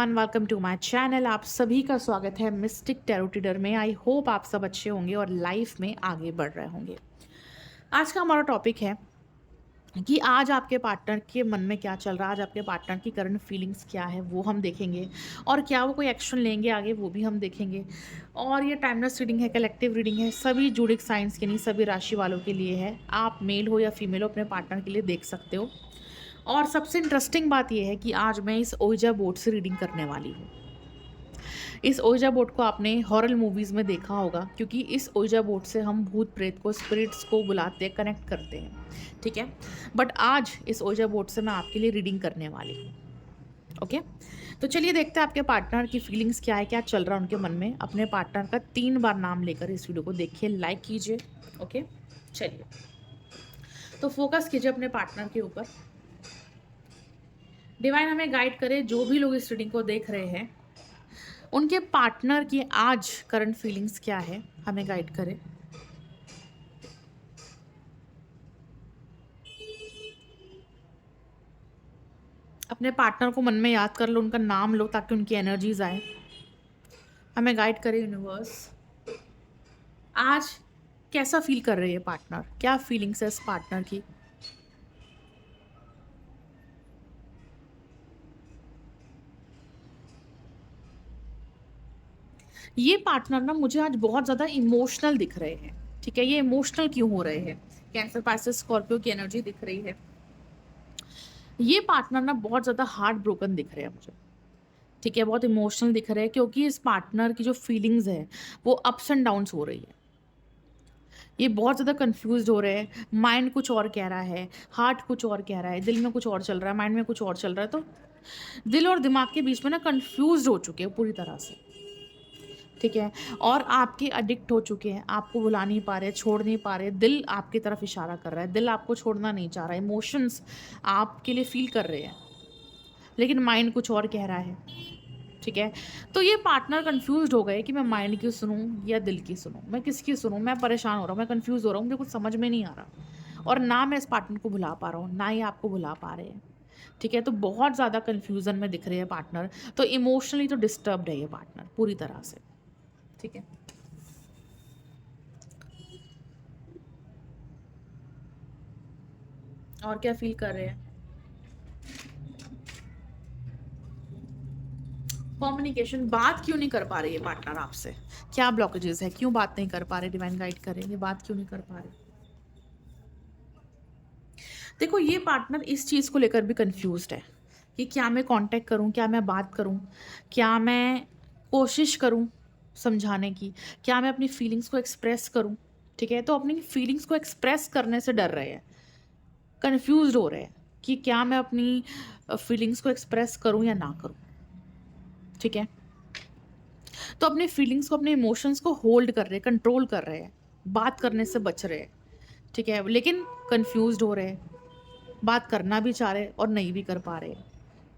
Everyone, welcome to my channel. आप सभी का स्वागत है मिस्टिक टैरो रीडर में। आई होप आप सब अच्छे होंगे और लाइफ में आगे बढ़ रहे होंगे। आज का हमारा टॉपिक है कि आज आपके पार्टनर के मन में क्या चल रहा है, आज आपके पार्टनर की करंट फीलिंग्स क्या है वो हम देखेंगे, और क्या वो कोई एक्शन लेंगे आगे वो भी हम देखेंगे। और ये टाइमलेस रीडिंग है, कलेक्टिव रीडिंग है, सभी जूडिक साइंस के नहीं, सभी राशि वालों के लिए है। आप मेल हो या फीमेल हो, अपने पार्टनर के लिए देख सकते हो। और सबसे इंटरेस्टिंग बात यह है कि आज मैं इस ओइजा बोर्ड से रीडिंग करने वाली हूँ। इस ओइजा बोर्ड को आपने हॉरर मूवीज़ में देखा होगा, क्योंकि इस ओइजा बोर्ड से हम भूत प्रेत को, स्पिरिट्स को बुलाते हैं, कनेक्ट करते हैं। ठीक है, बट आज इस ओइजा बोर्ड से मैं आपके लिए रीडिंग करने वाली हूँ। ओके, तो चलिए देखते हैं आपके पार्टनर की फीलिंग्स क्या है, क्या चल रहा है उनके मन में। अपने पार्टनर का 3 बार नाम लेकर इस वीडियो को देखिए, लाइक कीजिए। ओके, चलिए तो फोकस कीजिए अपने पार्टनर के ऊपर। डिवाइन हमें गाइड करे, जो भी लोग इस रीडिंग को देख रहे हैं उनके पार्टनर की आज करंट फीलिंग्स क्या है, हमें गाइड करे। अपने पार्टनर को मन में याद कर लो, उनका नाम लो ताकि उनकी एनर्जीज आए। हमें गाइड करे यूनिवर्स। आज कैसा फील कर रही है पार्टनर, क्या फीलिंग्स है इस पार्टनर की। ये पार्टनर ना मुझे आज बहुत ज़्यादा इमोशनल दिख रहे हैं। ठीक है, ये इमोशनल क्यों हो रहे हैं? कैंसर, पाइसेस, स्कॉर्पियो की एनर्जी दिख रही है। ये पार्टनर ना बहुत ज़्यादा हार्ट ब्रोकन दिख रहे हैं मुझे। ठीक है, बहुत इमोशनल दिख रहे हैं, क्योंकि इस पार्टनर की जो फीलिंग्स है वो अप्स एंड डाउन्स हो रही है। ये बहुत ज़्यादा कंफ्यूज हो रहे हैं। माइंड कुछ और कह रहा है, हार्ट कुछ और कह रहा है, दिल में कुछ और चल रहा है, माइंड में कुछ और चल रहा है। तो दिल और दिमाग के बीच में ना कंफ्यूज हो चुके हैं पूरी तरह से। ठीक है, और आपके अडिक्ट हो चुके हैं, आपको भुला नहीं पा रहे, छोड़ नहीं पा रहे। दिल आपकी तरफ इशारा कर रहा है, दिल आपको छोड़ना नहीं चाह रहा, इमोशंस आपके लिए फील कर रहे हैं, लेकिन माइंड कुछ और कह रहा है। ठीक है, तो ये पार्टनर कंफ्यूज हो गए कि मैं माइंड की सुनूं या दिल की सुनूं, मैं किसकी सुनूं। मैं परेशान हो रहा हूँ, मैं कंफ्यूज हो रहा हूँ, मुझे कुछ समझ में नहीं आ रहा। और ना मैं इस पार्टनर को भुला पा रहा हूँ, ना ही आपको भुला पा रहे हैं। ठीक है, तो बहुत ज़्यादा कंफ्यूजन में दिख रहे हैं पार्टनर। तो इमोशनली तो डिस्टर्ब्ड है ये पार्टनर पूरी तरह से। ठीक है, और क्या फील कर रहे हैं? कम्युनिकेशन, बात क्यों नहीं कर पा रही है पार्टनर आपसे? क्या ब्लॉकेजेस है, क्यों बात नहीं कर पा रहे? डिवाइन गाइड करें, ये बात क्यों नहीं कर पा रहे? देखो, ये पार्टनर इस चीज़ को लेकर भी कंफ्यूज्ड है कि क्या मैं कांटेक्ट करूं, क्या मैं बात करूं, क्या मैं कोशिश करूं समझाने की, क्या मैं अपनी फीलिंग्स को एक्सप्रेस करूं। ठीक है, तो अपनी फीलिंग्स को एक्सप्रेस करने से डर रहे हैं, कंफ्यूज्ड हो रहे हैं कि क्या मैं अपनी फीलिंग्स को एक्सप्रेस करूं या ना करूं। ठीक है, तो अपने फीलिंग्स को, अपने इमोशंस को होल्ड कर रहे हैं, कंट्रोल कर रहे हैं, बात करने से बच रहे हैं। ठीक है, लेकिन कंफ्यूज्ड हो रहे हैं, बात करना भी चाह रहे हैं और नहीं भी कर पा रहे हैं।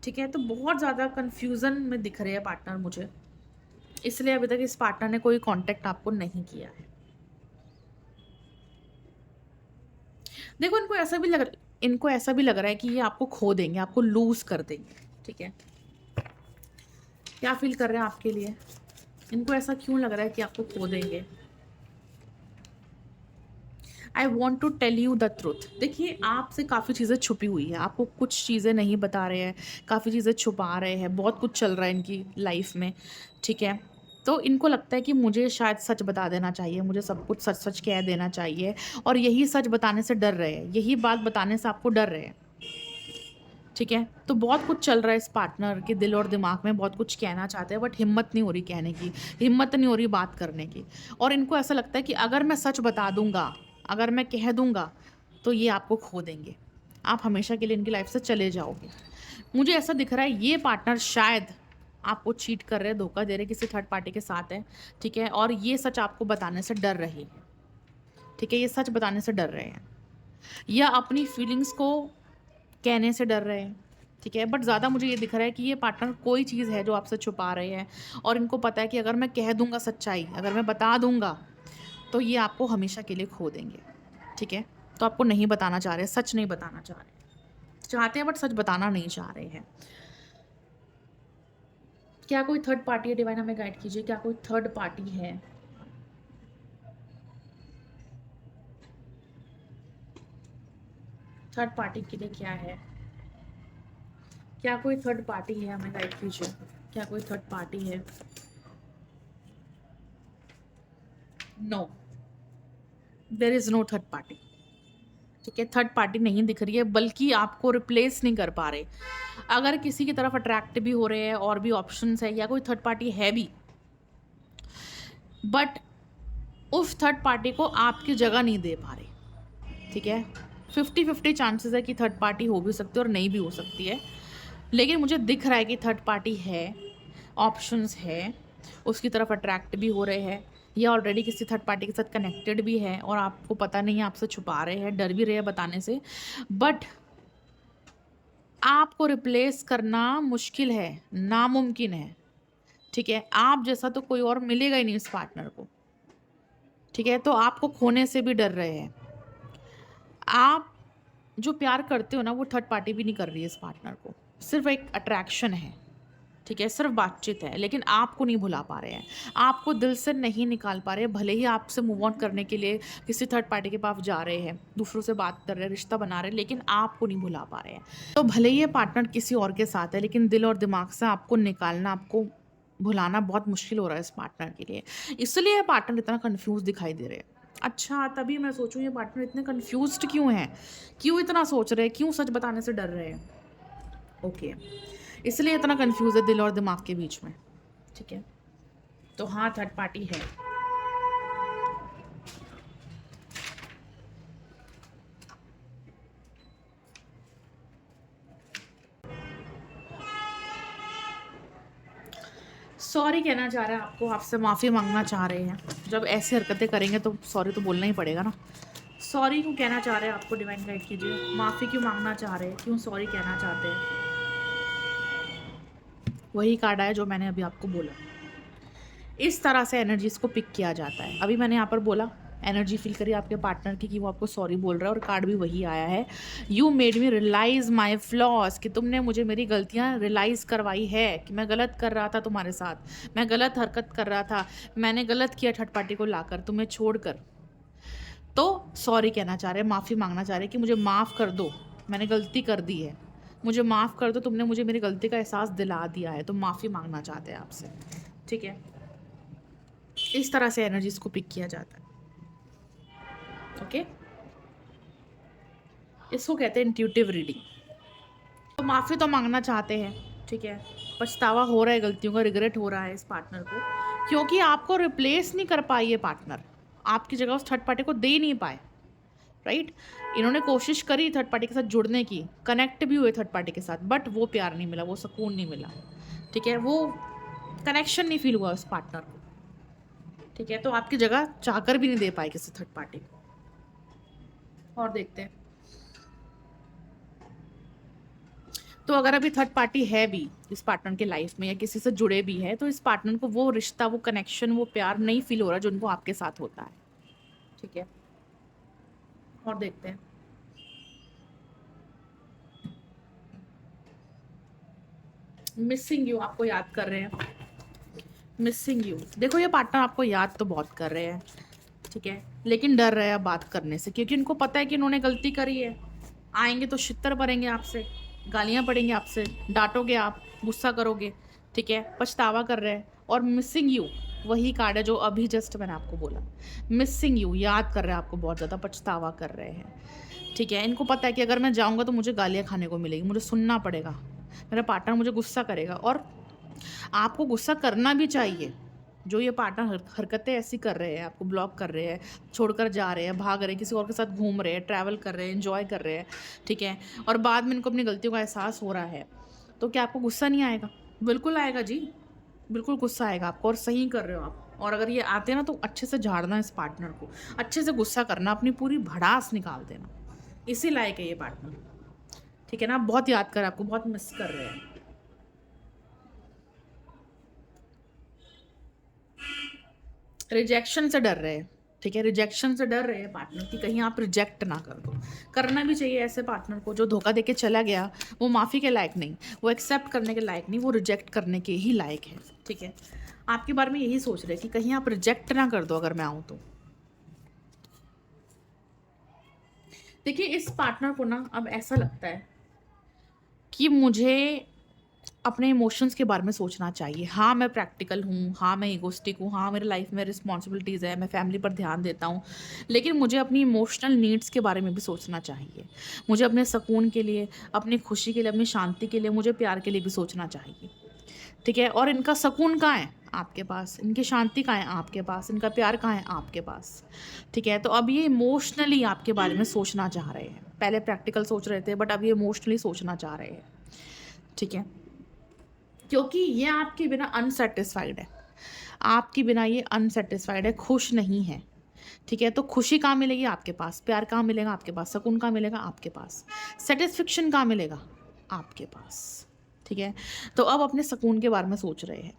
ठीक है, तो बहुत ज़्यादा कंफ्यूजन में दिख रहे हैं पार्टनर मुझे, इसलिए अभी तक इस पार्टनर ने कोई कांटेक्ट आपको नहीं किया है। देखो, इनको ऐसा भी लग रहा है कि ये आपको खो देंगे, आपको लूज कर देंगे। ठीक है, क्या फील कर रहे हैं आपके लिए? इनको ऐसा क्यों लग रहा है कि आपको खो देंगे? I want to tell you the truth. देखिए, आपसे काफ़ी चीज़ें छुपी हुई है, आपको कुछ चीज़ें नहीं बता रहे हैं, काफ़ी चीज़ें छुपा रहे हैं, बहुत कुछ चल रहा है इनकी लाइफ में। ठीक है, तो इनको लगता है कि मुझे शायद सच बता देना चाहिए, मुझे सब कुछ सच सच कह देना चाहिए, और यही सच बताने से डर रहे हैं, यही बात बताने से आपको डर रहे हैं। ठीक है, तो बहुत कुछ चल रहा है इस पार्टनर के दिल और दिमाग में, बहुत कुछ कहना चाहते हैं बट हिम्मत नहीं हो रही कहने की, हिम्मत नहीं हो रही बात करने की। और इनको ऐसा लगता है कि अगर मैं सच बता दूंगा, अगर मैं कह दूंगा, तो ये आपको खो देंगे, आप हमेशा के लिए इनकी लाइफ से चले जाओगे। मुझे ऐसा दिख रहा है ये पार्टनर शायद आपको चीट कर रहे हैं, धोखा दे रहे हैं, किसी थर्ड पार्टी के साथ है। ठीक है, और ये सच आपको बताने से डर रही है। ठीक है, ये सच बताने से डर रहे हैं, या अपनी फीलिंग्स को कहने से डर रहे हैं। ठीक है, बट ज़्यादा मुझे ये दिख रहा है कि ये पार्टनर कोई चीज़ है जो आपसे छुपा रहे हैं, और इनको पता है कि अगर मैं कह दूंगा सच्चाई, अगर मैं बता दूंगा, तो ये आपको हमेशा के लिए खो देंगे। ठीक है, तो आपको नहीं बताना चाह रहे, सच नहीं बताना चाह रहे, चाहते हैं बट सच बताना नहीं चाह रहे हैं। क्या कोई थर्ड पार्टी है? डिवाइन हमें गाइड कीजिए, क्या कोई थर्ड पार्टी है? थर्ड पार्टी के लिए क्या है? क्या कोई थर्ड पार्टी है? हमें गाइड कीजिए, क्या कोई थर्ड पार्टी है? No, there is no third party. ठीक है, थर्ड पार्टी नहीं दिख रही है, बल्कि आपको रिप्लेस नहीं कर पा रहे। अगर किसी की तरफ अट्रैक्ट भी हो रहे हैं और भी ऑप्शंस है या कोई थर्ड पार्टी है भी, बट उस थर्ड पार्टी को आपकी जगह नहीं दे पा रहे। ठीक है, 50-50 चांसेस है कि थर्ड पार्टी हो भी सकती है और नहीं भी हो सकती है, लेकिन मुझे दिख रहा है कि थर्ड पार्टी है, ऑप्शंस है, उसकी तरफ अट्रैक्ट भी हो रहे हैं या ऑलरेडी किसी थर्ड पार्टी के साथ कनेक्टेड भी है और आपको पता नहीं है, आपसे छुपा रहे हैं, डर भी रहे हैं बताने से। बट आपको रिप्लेस करना मुश्किल है, नामुमकिन है। ठीक है, आप जैसा तो कोई और मिलेगा ही नहीं इस पार्टनर को। ठीक है, तो आपको खोने से भी डर रहे हैं। आप जो प्यार करते हो ना, वो थर्ड पार्टी भी नहीं कर रही है इस पार्टनर को, सिर्फ एक अट्रैक्शन है। ठीक है, सिर्फ बातचीत है, लेकिन आपको नहीं भुला पा रहे हैं, आपको दिल से नहीं निकाल पा रहे हैं। भले ही आपसे मूव ऑन करने के लिए किसी थर्ड पार्टी के पास जा रहे हैं, दूसरों से बात कर रहे हैं, रिश्ता बना रहे हैं, लेकिन आपको नहीं भुला पा रहे हैं। तो भले ही ये पार्टनर किसी और के साथ है, लेकिन दिल और दिमाग से आपको निकालना, आपको भुलाना बहुत मुश्किल हो रहा है इस पार्टनर के लिए। इसलिए ये पार्टनर इतना कन्फ्यूज दिखाई दे रहे हैं। अच्छा, तभी मैं सोचूं ये पार्टनर इतने कन्फ्यूज्ड क्यों हैं, क्यों इतना सोच रहे हैं, क्यों सच बताने से डर रहे हैं। ओके, इसलिए इतना कंफ्यूज है दिल और दिमाग के बीच में। ठीक है, तो हाँ, थर्ड पार्टी है। सॉरी कहना चाह रहा है आपको, आपसे माफ़ी मांगना चाह रहे हैं। जब ऐसी हरकतें करेंगे तो सॉरी तो बोलना ही पड़ेगा ना। सॉरी क्यों कहना चाह रहे हैं आपको? डिवाइन गाइड कीजिए, माफ़ी क्यों मांगना चाह रहे हैं, क्यों सॉरी कहना चाहते हैं? वही कार्ड आया जो मैंने अभी आपको बोला। इस तरह से एनर्जीज को पिक किया जाता है। अभी मैंने यहाँ पर बोला, एनर्जी फील करिए आपके पार्टनर की कि वो आपको सॉरी बोल रहा है, और कार्ड भी वही आया है। You made me realize my flaws, कि तुमने मुझे मेरी गलतियाँ रियलाइज़ करवाई है कि मैं गलत कर रहा था तुम्हारे साथ, मैं गलत हरकत कर रहा था, मैंने गलत किया थर्ड पार्टी को लाकर तुम्हें छोड़कर। तो सॉरी कहना चाह रहे हैं, माफ़ी मांगना चाह रहे हैं कि मुझे माफ़ कर दो, मैंने गलती कर दी है, मुझे माफ़ कर दो, तुमने मुझे मेरी गलती का एहसास दिला दिया है। तो माफ़ी मांगना चाहते हैं आपसे। ठीक है, इस तरह से एनर्जीज को पिक किया जाता है। ओके, इसको कहते हैं इंट्यूटिव रीडिंग। तो माफ़ी तो मांगना चाहते हैं। ठीक है, पछतावा हो रहा है, गलतियों का रिग्रेट हो रहा है इस पार्टनर को, क्योंकि आपको रिप्लेस नहीं कर पाई ये पार्टनर, आपकी जगह उस थर्ड पार्टी को दे नहीं पाए। राइट, इन्होंने कोशिश करी थर्ड पार्टी के साथ जुड़ने की, कनेक्ट भी हुए थर्ड पार्टी के साथ, बट वो प्यार नहीं मिला, वो सुकून नहीं मिला। ठीक है, वो कनेक्शन नहीं फील हुआ उस पार्टनर को। ठीक है, तो आपकी जगह चाहकर भी नहीं दे पाए किसी थर्ड पार्टी को। और देखते हैं, तो अगर अभी थर्ड पार्टी है भी इस पार्टनर के लाइफ में या किसी से जुड़े भी है, तो इस पार्टनर को वो रिश्ता, वो कनेक्शन, वो प्यार नहीं फील हो रहा जो उनको आपके साथ होता है। ठीक है, और देखते हैं, मिसिंग यू आपको याद कर रहे हैं। मिसिंग यू, देखो ये पार्टनर आपको याद तो बहुत कर रहे हैं। ठीक है, लेकिन डर रहे हैं बात करने से, क्योंकि उनको पता है कि इन्होंने गलती करी है। आएंगे तो छित्तर पड़ेंगे आपसे, गालियाँ पड़ेंगे आपसे, डांटोगे आप, गुस्सा करोगे। ठीक है, पछतावा कर रहे हैं। और मिसिंग यू वही कार्ड है जो अभी जस्ट मैंने आपको बोला। मिसिंग यू, याद कर रहे हैं आपको बहुत ज़्यादा, पछतावा कर रहे हैं। ठीक है, इनको पता है कि अगर मैं जाऊँगा तो मुझे गालियाँ खाने को मिलेगी, मुझे सुनना पड़ेगा, मेरा पार्टनर मुझे गुस्सा करेगा। और आपको गुस्सा करना भी चाहिए। जो ये पार्टनर हरकतें ऐसी कर रहे हैं, आपको ब्लॉक कर रहे हैं, छोड़कर जा रहे हैं, भाग रहे हैं, किसी और के साथ घूम रहे हैं, ट्रैवल कर रहे हैं, एंजॉय कर रहे हैं। ठीक है, और बाद में इनको अपनी गलतियों का एहसास हो रहा है, तो क्या आपको गुस्सा नहीं आएगा? बिल्कुल आएगा जी, बिल्कुल गुस्सा आएगा आपको, और सही कर रहे हो आप। और अगर ये आते हैं ना, तो अच्छे से झाड़ना इस पार्टनर को, अच्छे से गुस्सा करना, अपनी पूरी भड़ास निकाल देना। इसी लायक है ये पार्टनर। ठीक है ना, बहुत याद कर, आपको बहुत मिस कर रहे हैं। रिजेक्शन से डर रहे हैं। ठीक है, रिजेक्शन से डर रहे हैं पार्टनर कि कहीं आप रिजेक्ट ना कर दो। करना भी चाहिए ऐसे पार्टनर को, जो धोखा देके चला गया वो माफ़ी के लायक नहीं, वो एक्सेप्ट करने के लायक नहीं, वो रिजेक्ट करने के ही लायक है। ठीक है, आपके बारे में यही सोच रहे हैं कि कहीं आप रिजेक्ट ना कर दो अगर मैं आऊँ तो। देखिए, इस पार्टनर को ना अब ऐसा लगता है कि मुझे अपने इमोशंस के बारे में सोचना चाहिए। हाँ, मैं प्रैक्टिकल हूँ, हाँ, मैं इगोइस्टिक हूँ, हाँ, मेरे लाइफ में रिस्पॉन्सिबिलिटीज़ है, मैं फैमिली पर ध्यान देता हूँ, लेकिन मुझे अपनी इमोशनल नीड्स के बारे में भी सोचना चाहिए। मुझे अपने सुकून के लिए, अपनी खुशी के लिए, अपनी शांति के लिए, मुझे प्यार के लिए भी सोचना चाहिए। ठीक है, और इनका सुकून कहाँ है? आपके पास। इनकी शांति कहाँ है? आपके पास। इनका प्यार कहाँ है? आपके पास। ठीक है, तो अब ये इमोशनली आपके बारे में सोचना चाह रहे हैं। पहले प्रैक्टिकल सोच रहे थे, बट अब ये इमोशनली सोचना चाह रहे हैं। ठीक है, क्योंकि ये आपके बिना अनसैटिस्फाइड है। आपके बिना ये अनसैटिस्फाइड है, खुश नहीं है। ठीक है, तो खुशी कहाँ मिलेगी? आपके पास। प्यार कहाँ मिलेगा? आपके पास। सुकून कहाँ मिलेगा? आपके पास। सैटिस्फैक्शन कहाँ मिलेगा? आपके पास। ठीक है, तो अब अपने सुकून के बारे में सोच रहे हैं।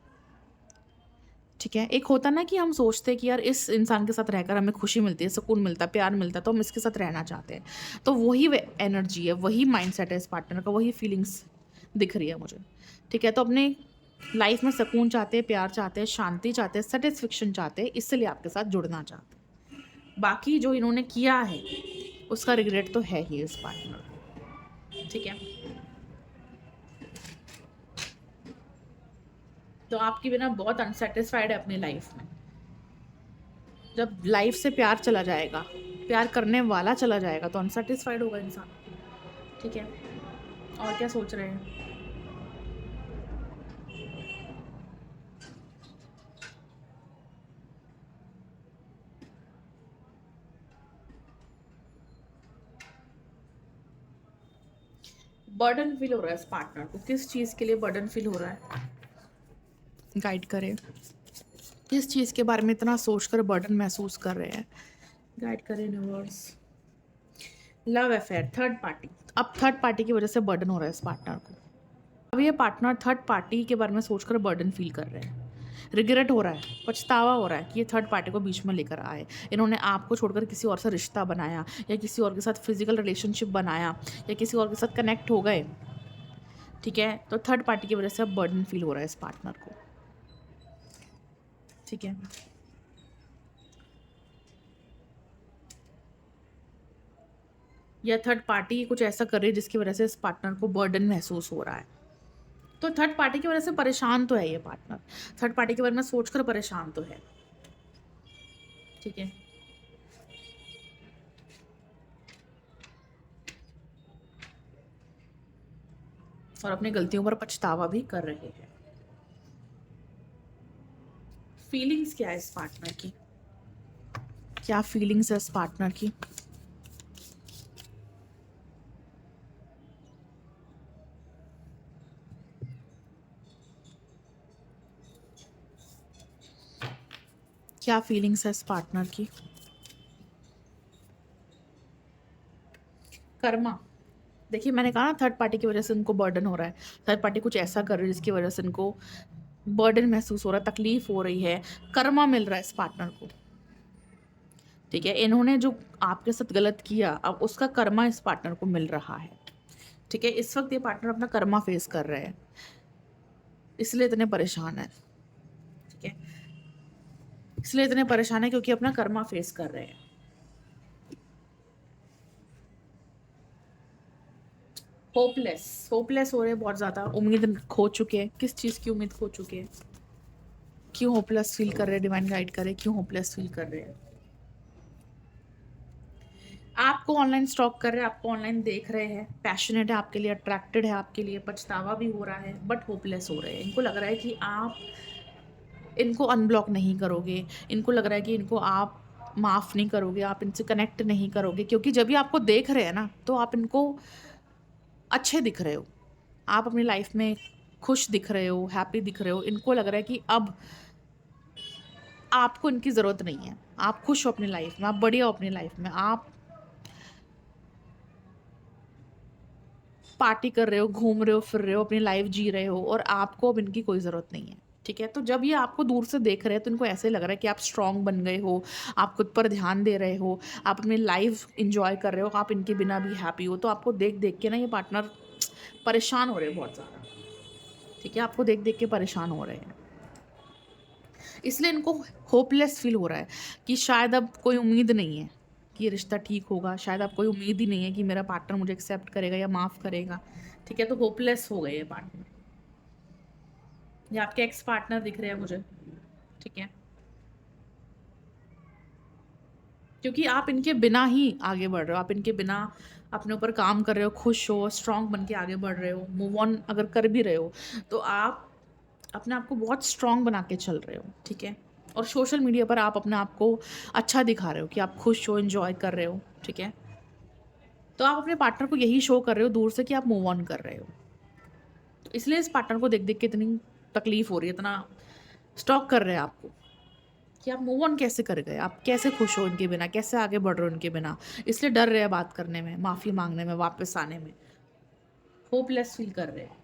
ठीक है, एक होता ना कि हम सोचते हैं कि यार इस इंसान के साथ रहकर हमें खुशी मिलती है, सुकून मिलता है, प्यार मिलता है, तो हम इसके साथ रहना चाहते हैं। तो वही एनर्जी है, वही माइंडसेट है इस पार्टनर का, वही फीलिंग्स दिख रही है मुझे। ठीक है, तो अपने लाइफ में सुकून चाहते हैं, प्यार चाहते हैं, शांति चाहते हैं, सेटिस्फेक्शन चाहते हैं, इसलिए आपके साथ जुड़ना चाहते हैं। बाकी जो इन्होंने किया है उसका रिग्रेट तो है ही इस पार्टनर को। ठीक है, तो आपके बिना बहुत अनसेटिस्फाइड है अपनी लाइफ में। जब लाइफ से प्यार चला जाएगा, प्यार करने वाला चला जाएगा, तो अनसेटिस्फाइड होगा इंसान। ठीक है, और क्या सोच रहे हैं? बर्डन फील हो रहा है इस पार्टनर को। किस चीज़ के लिए बर्डन फील हो रहा है? गाइड करें। किस चीज़ के बारे में इतना सोचकर बर्डन महसूस कर रहे हैं? गाइड करें universe. Love affair, third party. अब थर्ड पार्टी की वजह से बर्डन हो रहा है इस पार्टनर को। अब ये पार्टनर थर्ड पार्टी के बारे में सोचकर बर्डन फील कर रहे हैं। रिग्रेट हो रहा है, पछतावा हो रहा है कि ये थर्ड पार्टी को बीच में लेकर आए। इन्होंने आपको छोड़कर किसी और से रिश्ता बनाया, या किसी और के साथ फिजिकल रिलेशनशिप बनाया, या किसी और के साथ कनेक्ट हो गए। ठीक है, तो थर्ड पार्टी की वजह से अब बर्डन फील हो रहा है इस पार्टनर को। ठीक है, या थर्ड पार्टी कुछ ऐसा कर रही है जिसकी वजह से इस पार्टनर को बर्डन महसूस हो रहा है। तो थर्ड पार्टी की वजह से परेशान तो है ये पार्टनर। थर्ड पार्टी के बारे में सोचकर परेशान तो है। ठीक है, और अपनी गलतियों पर पछतावा भी कर रहे हैं। फीलिंग्स क्या है इस पार्टनर की? क्या फीलिंग्स है इस पार्टनर की? क्या फीलिंग्स है इस पार्टनर की? कर्मा। देखिए, मैंने कहा ना थर्ड पार्टी की वजह से उनको बर्डन हो रहा है। थर्ड पार्टी कुछ ऐसा कर रही है जिसकी वजह से इनको बर्डन महसूस हो रहा है, तकलीफ हो रही है, कर्मा मिल रहा है इस पार्टनर को। ठीक है, इन्होंने जो आपके साथ गलत किया, अब उसका कर्मा इस पार्टनर को मिल रहा है। ठीक है, इस वक्त ये पार्टनर अपना कर्मा फेस कर रहे हैं, इसलिए इतने परेशान है। ठीक है, इसलिए इतने परेशान है क्योंकि अपना कर्मा फेस कर रहे हैं। होपलेस, होपलेस हो रहे हैं बहुत ज़्यादा, उम्मीद खो चुके हैं। किस चीज़ की उम्मीद खो चुके हैं? क्यों होपलेस फील कर रहे हैं? डिवाइन गाइड करे, क्यों होपलेस फील कर रहे हैं? आपको ऑनलाइन स्टॉक कर रहे हैं, आपको ऑनलाइन देख रहे हैं, पैशनेट है आपके लिए, अट्रैक्टेड है आपके लिए, पछतावा भी हो रहा है, बट होपलेस हो रहे हैं। इनको लग रहा है कि आप इनको अनब्लॉक नहीं करोगे, इनको लग रहा है कि इनको आप माफ़ नहीं करोगे, आप इनसे कनेक्ट नहीं करोगे, क्योंकि जब भी आपको देख रहे हैं ना, तो आप इनको अच्छे दिख रहे हो, आप अपनी लाइफ में खुश दिख रहे हो, हैप्पी दिख रहे हो। इनको लग रहा है कि अब आपको इनकी ज़रूरत नहीं है, आप खुश हो अपनी लाइफ में, आप बढ़िया हो अपनी लाइफ में, आप पार्टी कर रहे हो, घूम रहे हो, फिर रहे हो, अपनी लाइफ जी रहे हो, और आपको अब इनकी कोई ज़रूरत नहीं है। ठीक है? तो जब ये आपको दूर से देख रहे हैं तो इनको ऐसे लग रहा है कि आप स्ट्रॉन्ग बन गए हो, आप खुद पर ध्यान दे रहे हो, आप अपनी लाइफ़ एन्जॉय कर रहे हो, आप इनके बिना भी हैप्पी हो। तो आपको देख-देख के ना ये पार्टनर परेशान हो रहे हैं बहुत ज़्यादा, ठीक है? आपको देख-देख के परेशान हो रहे हैं। इसलिए इनको होपलेस फ़ील हो रहा है कि शायद अब कोई उम्मीद नहीं है कि ये रिश्ता ठीक होगा, शायद अब कोई उम्मीद ही नहीं है कि मेरा पार्टनर मुझे एक्सेप्ट करेगा या माफ़ करेगा, ठीक है? तो होपलेस हो गए ये पार्टनर। ये आपके एक्स पार्टनर दिख रहे हैं मुझे, ठीक है? क्योंकि आप इनके बिना ही आगे बढ़ रहे हो, आप इनके बिना अपने ऊपर काम कर रहे हो, खुश हो, स्ट्रॉन्ग बन के आगे बढ़ रहे हो, मूव ऑन अगर कर भी रहे हो, तो आप अपने आप को बहुत स्ट्रॉन्ग बना के चल रहे हो, ठीक है? और सोशल मीडिया पर आप अपने आप को अच्छा दिखा रहे हो कि आप खुश हो, एन्जॉय कर रहे हो, ठीक है? तो आप अपने पार्टनर को यही शो कर रहे हो दूर से कि आप मूव ऑन कर रहे हो। तो इसलिए इस पार्टनर को देख-देख के इतनी तकलीफ़ हो रही है, इतना स्टॉक कर रहे हैं आपको। कि आप मूव ऑन कैसे कर गए? आप कैसे खुश हो इनके बिना? कैसे आगे बढ़ रहे हो इनके बिना? इसलिए डर रहे हैं बात करने में, माफ़ी माँगने में, वापस आने में। होपलेस फ़ील कर रहे हैं।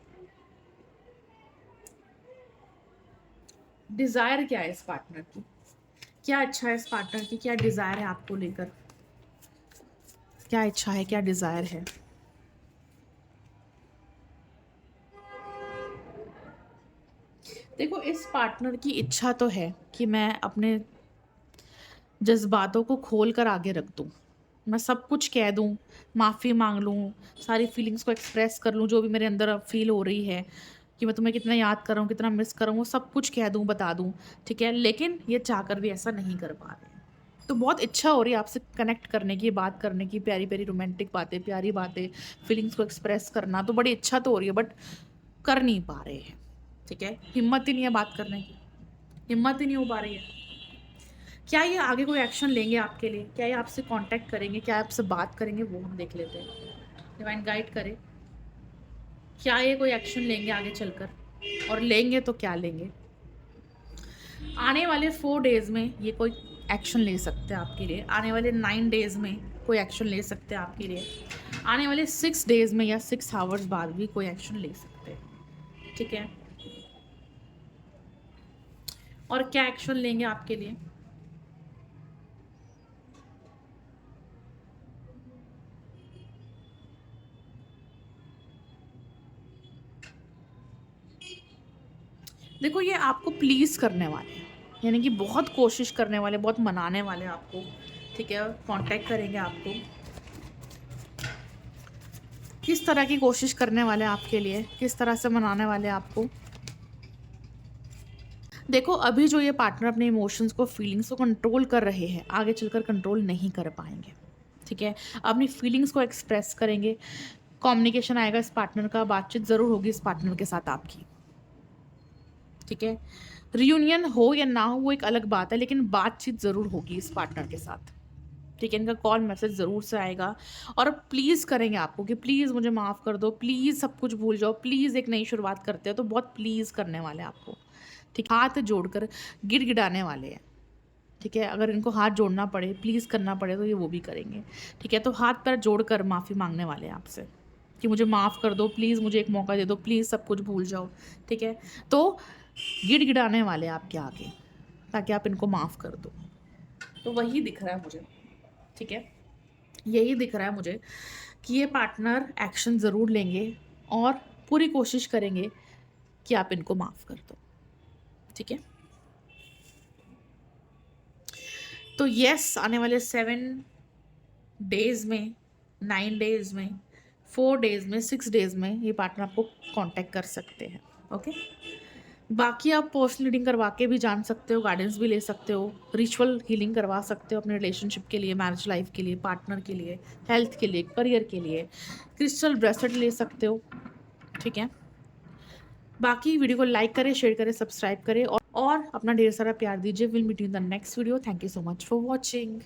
डिज़ायर क्या है इस पार्टनर की? क्या इच्छा है इस पार्टनर की? क्या डिज़ायर है आपको लेकर? क्या इच्छा है? क्या डिज़ायर है? देखो, इस पार्टनर की इच्छा तो है कि मैं अपने जज़्बातों को खोल कर आगे रख दूँ। मैं सब कुछ कह दूँ, माफ़ी माँग लूँ, सारी फीलिंग्स को एक्सप्रेस कर लूँ, जो भी मेरे अंदर अब फ़ील हो रही है कि मैं तुम्हें कितना याद कर रहा हूँ, कितना मिस कर रहा हूँ, वो सब कुछ कह दूँ, बता दूँ, ठीक है? लेकिन ये चाहकर भी ऐसा नहीं कर पा रहे हैं। तो बहुत इच्छा हो रही है आपसे कनेक्ट करने की, बात करने की, प्यारी-प्यारी रोमांटिक बातें, प्यारी बातें, फीलिंग्स को एक्सप्रेस करना, तो बड़ी इच्छा तो हो रही है, बट कर नहीं पा रहे हैं, ठीक है? हिम्मत ही नहीं है बात करने की, हिम्मत ही नहीं हो पा रही है। क्या ये आगे कोई एक्शन लेंगे आपके लिए? क्या ये आपसे कॉन्टैक्ट करेंगे? क्या आपसे बात करेंगे? वो हम देख लेते हैं। डिवाइन गाइड करे। क्या ये कोई एक्शन लेंगे आगे चलकर? और लेंगे तो क्या लेंगे? आने वाले 4 डेज़ में ये कोई एक्शन ले सकते हैं आपके लिए। आने वाले 9 डेज़ में कोई एक्शन ले सकते हैं आपके लिए। आने वाले 6 डेज़ में या 6 आवर्स बाद भी कोई एक्शन ले सकते हैं। ठीक है? और क्या एक्शन लेंगे आपके लिए? देखो, ये आपको प्लीज़ करने वाले हैं, यानी कि बहुत कोशिश करने वाले, बहुत मनाने वाले आपको, ठीक है? कॉन्टैक्ट करेंगे आपको। किस तरह की कोशिश करने वाले हैं आपके लिए? किस तरह से मनाने वाले हैं आपको? देखो, अभी जो ये पार्टनर अपने इमोशंस को, फीलिंग्स को कंट्रोल कर रहे हैं, आगे चलकर कंट्रोल नहीं कर पाएँगे, ठीक है? अपनी फीलिंग्स को एक्सप्रेस करेंगे, कम्युनिकेशन आएगा इस पार्टनर का, बातचीत ज़रूर होगी इस पार्टनर के साथ आपकी, ठीक है? रियूनियन हो या ना हो वो एक अलग बात है, लेकिन बातचीत ज़रूर होगी इस पार्टनर के साथ, ठीक है? इनका कॉल मैसेज ज़रूर से आएगा और प्लीज़ करेंगे आपको कि प्लीज़ मुझे माफ़ कर दो, प्लीज़ सब कुछ भूल जाओ, प्लीज़ एक नई शुरुआत करते हैं, तो बहुत प्लीज़ करने वाले हैं आपको, ठीक? हाथ जोड़कर गिड़गिड़ाने वाले हैं, ठीक है? अगर इनको हाथ जोड़ना पड़े, प्लीज़ करना पड़े, तो ये वो भी करेंगे, ठीक है? तो हाथ पैर जोड़कर माफ़ी माँगने वाले हैं आपसे कि मुझे माफ़ कर दो, प्लीज़ मुझे एक मौका दे दो, प्लीज़ सब कुछ भूल जाओ, ठीक है? तो गिड़गिड़ाने वाले हैं आपके आगे, ताकि आप इनको माफ़ कर दो। तो वही दिख रहा है मुझे, ठीक है? यही दिख रहा है मुझे कि ये पार्टनर एक्शन ज़रूर लेंगे और पूरी कोशिश करेंगे कि आप इनको माफ़ कर दो, ठीक है? तो येस, आने वाले 7 डेज़ में, 9 डेज़ में, 4 डेज़ में, 6 डेज़ में ये पार्टनर आपको कॉन्टैक्ट कर सकते हैं, ओके? बाकी आप पर्सनल रीडिंग करवा के भी जान सकते हो, गाइडेंस भी ले सकते हो, रिचुअल हीलिंग करवा सकते हो अपने रिलेशनशिप के लिए, मैरिज लाइफ के लिए, पार्टनर के लिए, हेल्थ के लिए, करियर के लिए, क्रिस्टल ब्रेसलेट ले सकते हो, ठीक है? बाकी वीडियो को लाइक करें, शेयर करें, सब्सक्राइब करें और अपना ढेर सारा प्यार दीजिए। Will meet you in the next video. Thank you so much for watching.